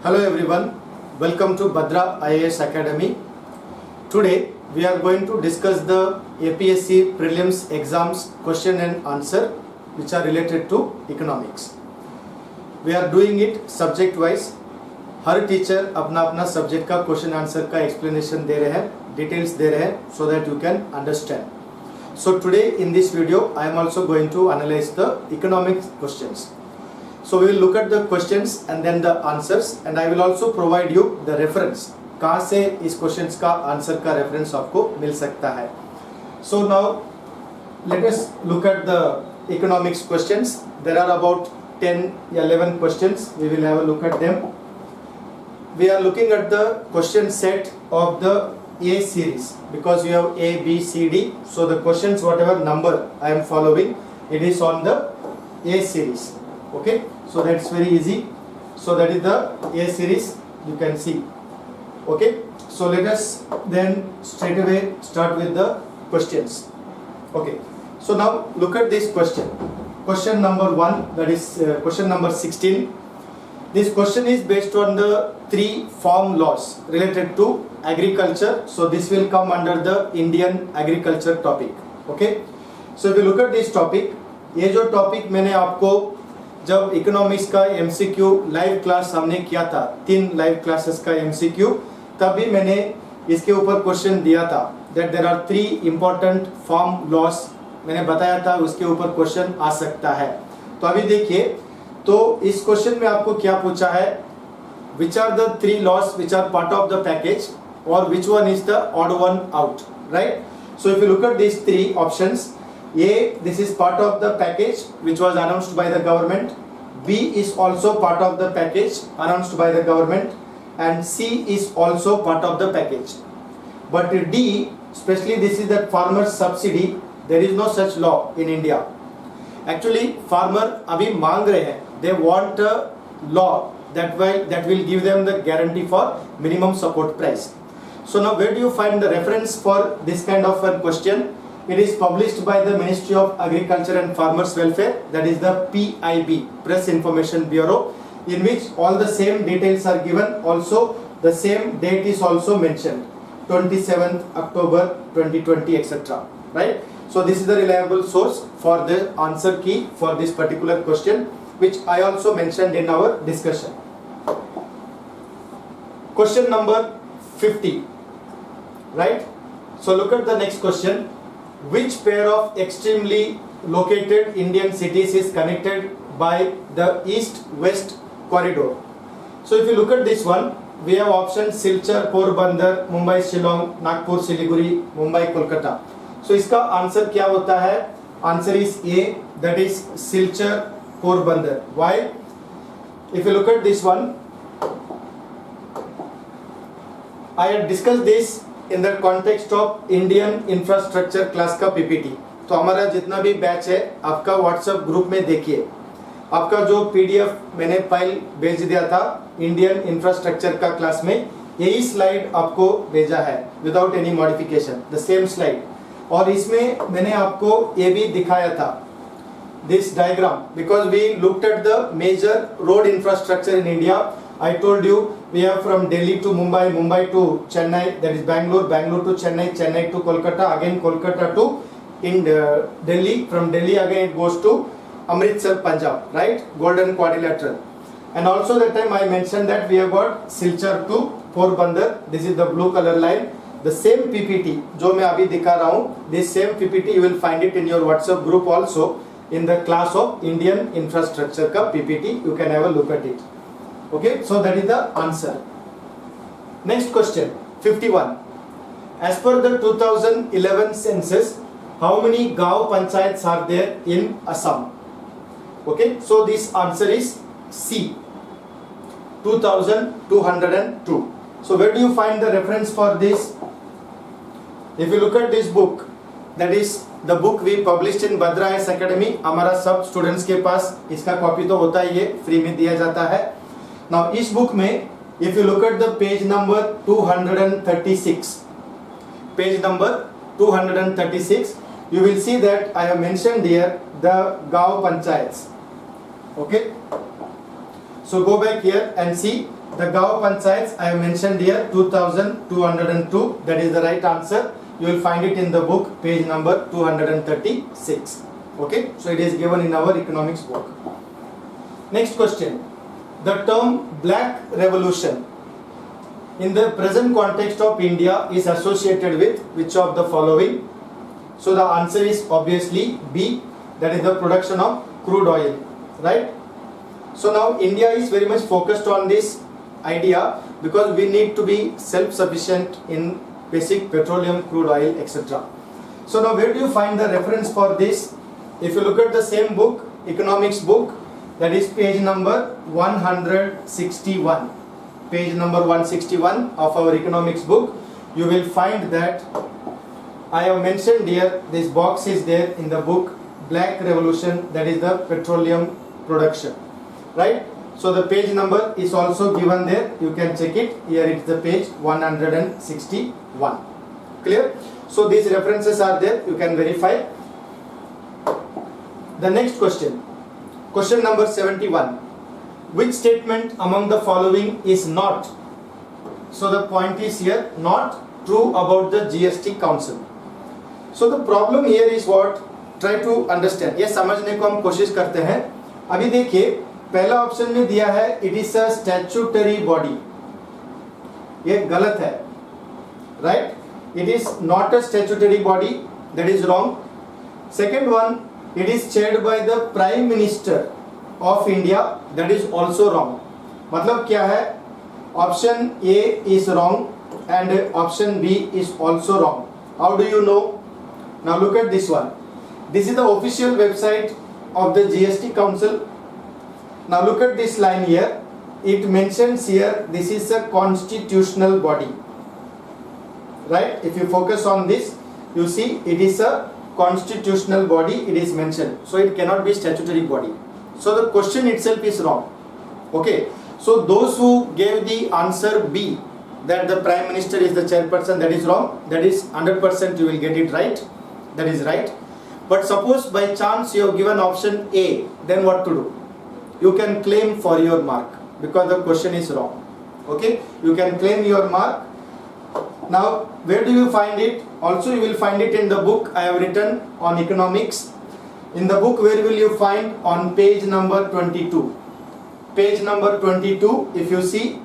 Hello everyone, welcome to Bhadra IAS Academy. Today we are going to discuss the APSC prelims exams question and answer which are related to economics. We are doing it subject wise. Her teacher अपना अपना subject का question answer का explanation दे रहे हैं, details दे रहे हैं, so that you can understand. So today in this video I am also going to analyze the economics questions. So we will look at the questions and then the answers, and I will also provide you the reference. कहाँ से इस questions का answer का reference आपको मिल सकता है. So now let us look at the economics questions. There are about 10 11 questions. We will have a look at them. We are looking at the question set of the A series because you have A, B, C, D. So the questions, whatever number I am following, it is on the A series. Okay, so that's very easy. So that is the A series, you can see. Okay, so let us then straight away start with the questions. Okay, so now look at this question. Question number 1, that is question number 16. This question is based on the 3 farm laws related to agriculture. So this will come under the Indian agriculture topic. Okay, so if you look at this topic, ये जो topic मैंने आपको जब economics का MCQ live class हमने किया था, 3 live classes का एमसीक्यू, तब भी मैंने इसके ऊपर क्वेश्चन दिया था that there are 3 important farm laws. मैंने बताया था उसके ऊपर क्वेश्चन आ सकता है. तो अभी देखिए, तो इस क्वेश्चन में आपको क्या पूछा है, which are the 3 laws which are part of the package और which one is the odd one out, right. So if you look at this 3 options, A, this is part of the package which was announced by the government. B is also part of the package announced by the government, and C is also part of the package. But D, especially this is the farmer subsidy, there is no such law in India. Actually farmer अभी मांग रहे हैं, they want a law that will give them the guarantee for minimum support price. So now where do you find the reference for this kind of a question? It is published by the Ministry of Agriculture and Farmers Welfare, that is the PIB, Press Information Bureau, in which all the same details are given. Also the same date is also mentioned, 27th October 2020, etc. Right? So this is the reliable source for the answer key for this particular question, which I also mentioned in our discussion. Question number 50, right? So look at the next question. Which pair of extremely located Indian cities is connected by the east-west corridor? So if you look at this one, we have options Silchar, Porbandar, Mumbai, Shillong, Nagpur, Siliguri, Mumbai, Kolkata. So इसका answer क्या होता है? Answer is A, that is Silchar, Porbandar. Why? If you look at this one, I had discussed this in the context of Indian infrastructure class का PPT. तो हमारा जितना भी batch है आपका WhatsApp ग्रुप में देखिए, आपका जो PDF मैंने फाइल भेज दिया था इंडियन इंफ्रास्ट्रक्चर का क्लास में, यही स्लाइड आपको भेजा है without any modification, the same slide. और इसमें मैंने आपको ये भी दिखाया था this diagram, because we looked at the major road infrastructure in India. I told you we have from Delhi to Mumbai, Mumbai to Chennai, that is Bangalore, Bangalore to Chennai, Chennai to Kolkata, again Kolkata to Delhi, from Delhi again it goes to Amritsar, Punjab, right? Golden Quadrilateral. And also that time I mentioned that we have got Silchar to Porbandar. This is the blue color line. The same PPT जो मैं अभी दिखा रहा हूँ, this same PPT you will find it in your WhatsApp group also in the class of Indian infrastructure का PPT. You can have a look at it. Okay, so that is the answer. Next question, 51. As per the 2011 census, how many gaon panchayats are there in Assam? Okay, so this answer is C, 2202. So where do you find the reference for this? If you look at this book, that is the book we published in Bhadra IAS Academy. हमारा सब students के पास इसका copy तो होता ही है, free में दिया जाता है. Now इस बुक में if you look at the page number 236, page number 236, you will see that I have mentioned here the gaon panchayats. Okay, So go back here and see the Gaon Panchayats I have mentioned here 2202, that is the right answer. You will find it in the book page number 236. Okay, so it is given in our economics book. Next question. The term Black Revolution in the present context of India is associated with which of the following? So the answer is obviously B, that is the production of crude oil, right? So now India is very much focused on this idea because we need to be self-sufficient in basic petroleum, crude oil, etc. So now where do you find the reference for this? If you look at the same book, economics book, that is page number 161. Page number 161 of our economics book, you will find that I have mentioned here, this box is there in the book, Black Revolution, that is the petroleum production, right? So the page number is also given there, you can check it, here it's the page 161, clear? So these references are there, you can verify. The next question, question number 71. Which statement among the following is not? So the point is here, not true about the GST Council. So the problem here is what? Try to understand. ये समझने को हम कोशिश करते हैं. अभी देखिए पहला ऑप्शन में दिया है it is a statutory body. ये गलत है, right? It is not a statutory body. That is wrong. Second one, it is chaired by the Prime Minister of India. That is also wrong. मतलब क्या है? Option A is wrong and option B is also wrong. How do you know? Now look at this one. This is the official website of the GST Council. Now look at this line here. It mentions here this is a constitutional body. Right? If you focus on this, you see it is a constitutional body. It is mentioned. So it cannot be statutory body. So the question itself is wrong. Okay. So those who gave the answer B, that the Prime Minister is the chairperson, that is wrong. That is 100% you will get it right. That is right. But suppose by chance you have given option A, then what to do? You can claim for your mark because the question is wrong. Okay, you can claim your mark. Now where do you find it? Also you will find it in the book I have written on economics. In the book, where will you find? On page number 22. Page number 22, if you see,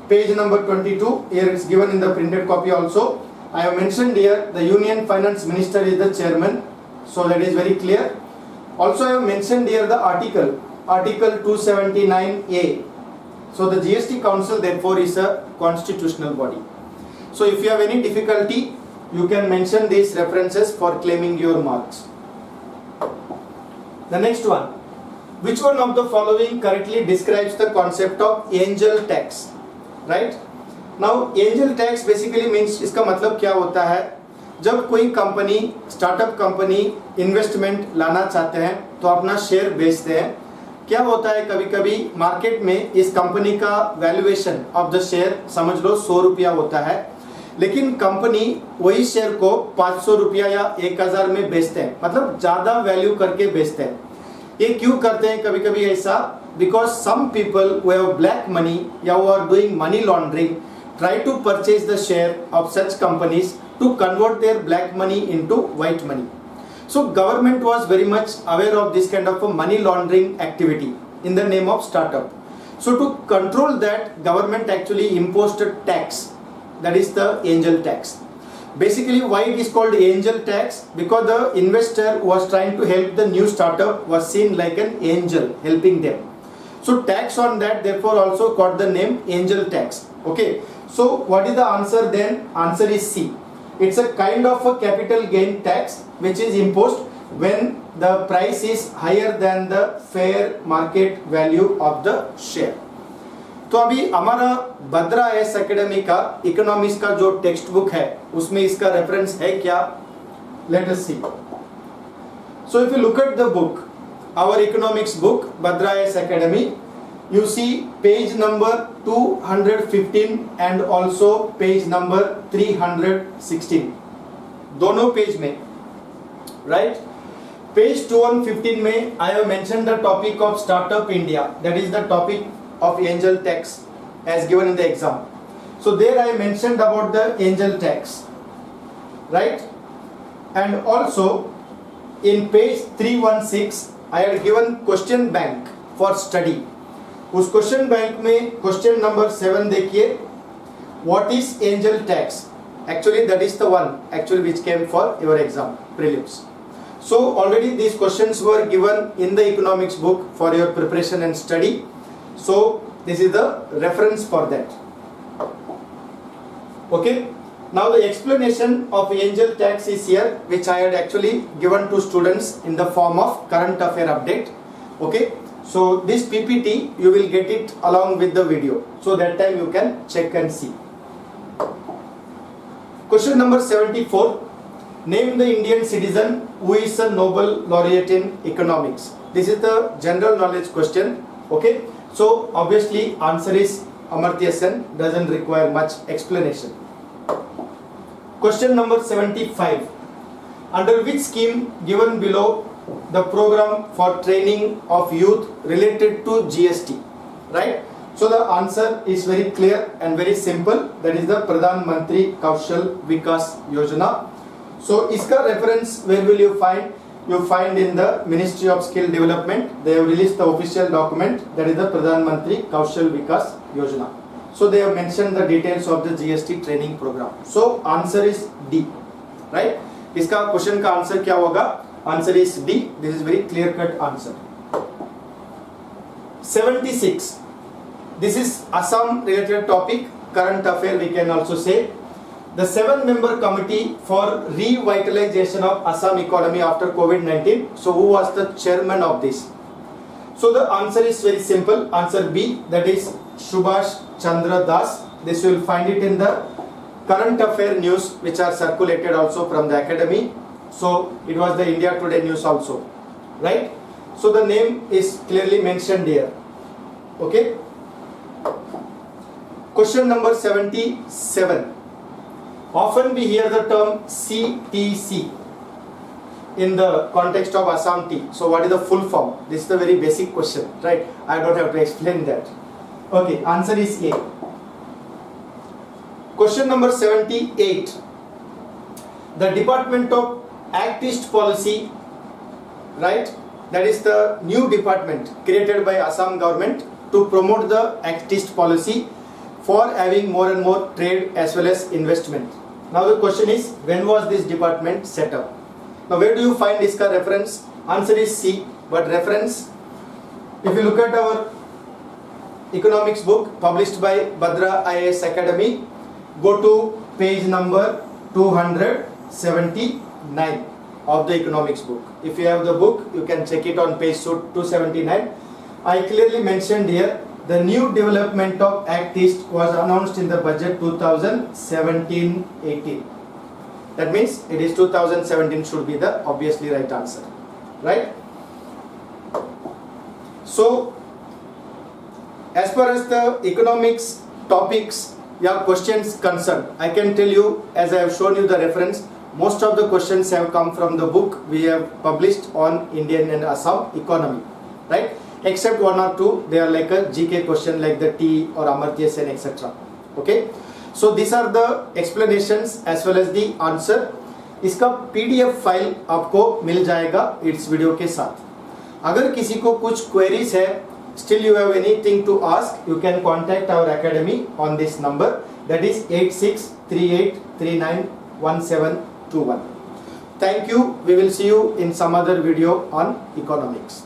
page number 22, here it's given in the printed copy also. I have mentioned here the Union Finance Minister is the chairman, so that is very clear. Also I have mentioned here the article 279A. So the GST Council therefore is a constitutional body. So if you have any difficulty, you can mention these references for claiming your marks. The next one. Which one of the following correctly describes the concept of angel tax? Right? Now angel tax basically means, इसका मतलब क्या होता है? जब कोई company, startup company investment लाना चाहते हैं तो अपना शेयर बेचते हैं. क्या होता है, कभी कभी मार्केट में इस कंपनी का वैल्यूएशन ऑफ द शेयर समझ लो 100 रुपया होता है, लेकिन कंपनी वही शेयर को 500 रुपया या 1000 में बेचते हैं, मतलब ज्यादा वैल्यू करके बेचते हैं. ये क्यों करते हैं कभी कभी ऐसा? Because some people who have black money या who are doing money laundering try to purchase the share of such companies to convert their black money into white money. So government was very much aware of this kind of a money laundering activity in the name of startup. So to control that, government actually imposed a tax, that is the angel tax. Basically why it is called angel tax? Because the investor who was trying to help the new startup was seen like an angel helping them. So tax on that therefore also got the name angel tax. Okay. So what is the answer then? Answer is C. It's a kind of a capital gain tax which is imposed when the price is higher than the fair market value of the share. तो अभी हमारा Bhadra IAS academy का economics का जो text book है उसमें इसका reference है क्या? Let us see. So if you look at the book, our economics book, Bhadra IAS Academy, you see page number 215 and also page number 316. दोनों पेज में, right? पेज 2115 में I have mentioned the topic of Startup India, that is the topic of angel tax as given in the exam. So there I mentioned about the angel tax, right? And also in page 316 I had given question bank for study. उस question bank में question number 7 देखिए, what is angel tax? Actually that is the one actually which came for your exam prelims. So already these questions were given in the economics book for your preparation and study. So this is the reference for that. Okay. Now the explanation of angel tax is here, which I had actually given to students in the form of current affair update. Okay. So this PPT you will get it along with the video. So that time you can check and see. Question number 74. Name the Indian citizen who is a Nobel laureate in economics. This is the general knowledge question. Okay. So obviously answer is Amartya Sen, doesn't require much explanation. Question number 75. Under which scheme given below the program for training of youth related to GST, right? So the answer is very clear and very simple. That is the Pradhan Mantri Kaushal Vikas Yojana. So iska reference where will you find? You find in the Ministry of Skill Development. They have released the official document, that is the Pradhan Mantri Kaushal Vikas Yojana. So they have mentioned the details of the GST training program. So answer is D, right? इसका question का answer क्या होगा? Answer is D. This is very clear cut answer. 76. This is Assam related topic, current affair we can also say. The 7-member committee for revitalization of Assam economy after COVID-19. So who was the chairman of this? So the answer is very simple. Answer B, that is Subhash Chandra Das. This you will find it in the current affair news which are circulated also from the academy. So it was the India Today news also, right? So the name is clearly mentioned here. Okay. Question number 77. Often we hear the term CTC in the context of Assam tea. So what is the full form? This is the very basic question, right? I don't have to explain that. Okay, answer is A. Question number 78. The Department of Act East Policy, right? That is the new department created by Assam government to promote the Act East policy for having more and more trade as well as investment. Now the question is, when was this department set up? Now where do you find this reference? Answer is C, but reference, if you look at our economics book published by Bhadra IAS Academy, go to page number 279 of the economics book. If you have the book, you can check it on page 279. I clearly mentioned here the new development of Act East was announced in the budget 2017-18. That means it is 2017 should be the obviously right answer, right? So as far as the economics topics your questions concerned, I can tell you, as I have shown you the reference, most of the questions have come from the book we have published on Indian and Assam economy, right? Except one or two, they are like a GK question like the T or Amartya Sen, etc. Okay. So these are the explanations as well as the answer. इसका PDF file आपको मिल जाएगा इस video के साथ. अगर किसी को कुछ queries है, still you have anything to ask, you can contact our academy on this number, that is 8638391721. Thank you. We will see you in some other video on economics.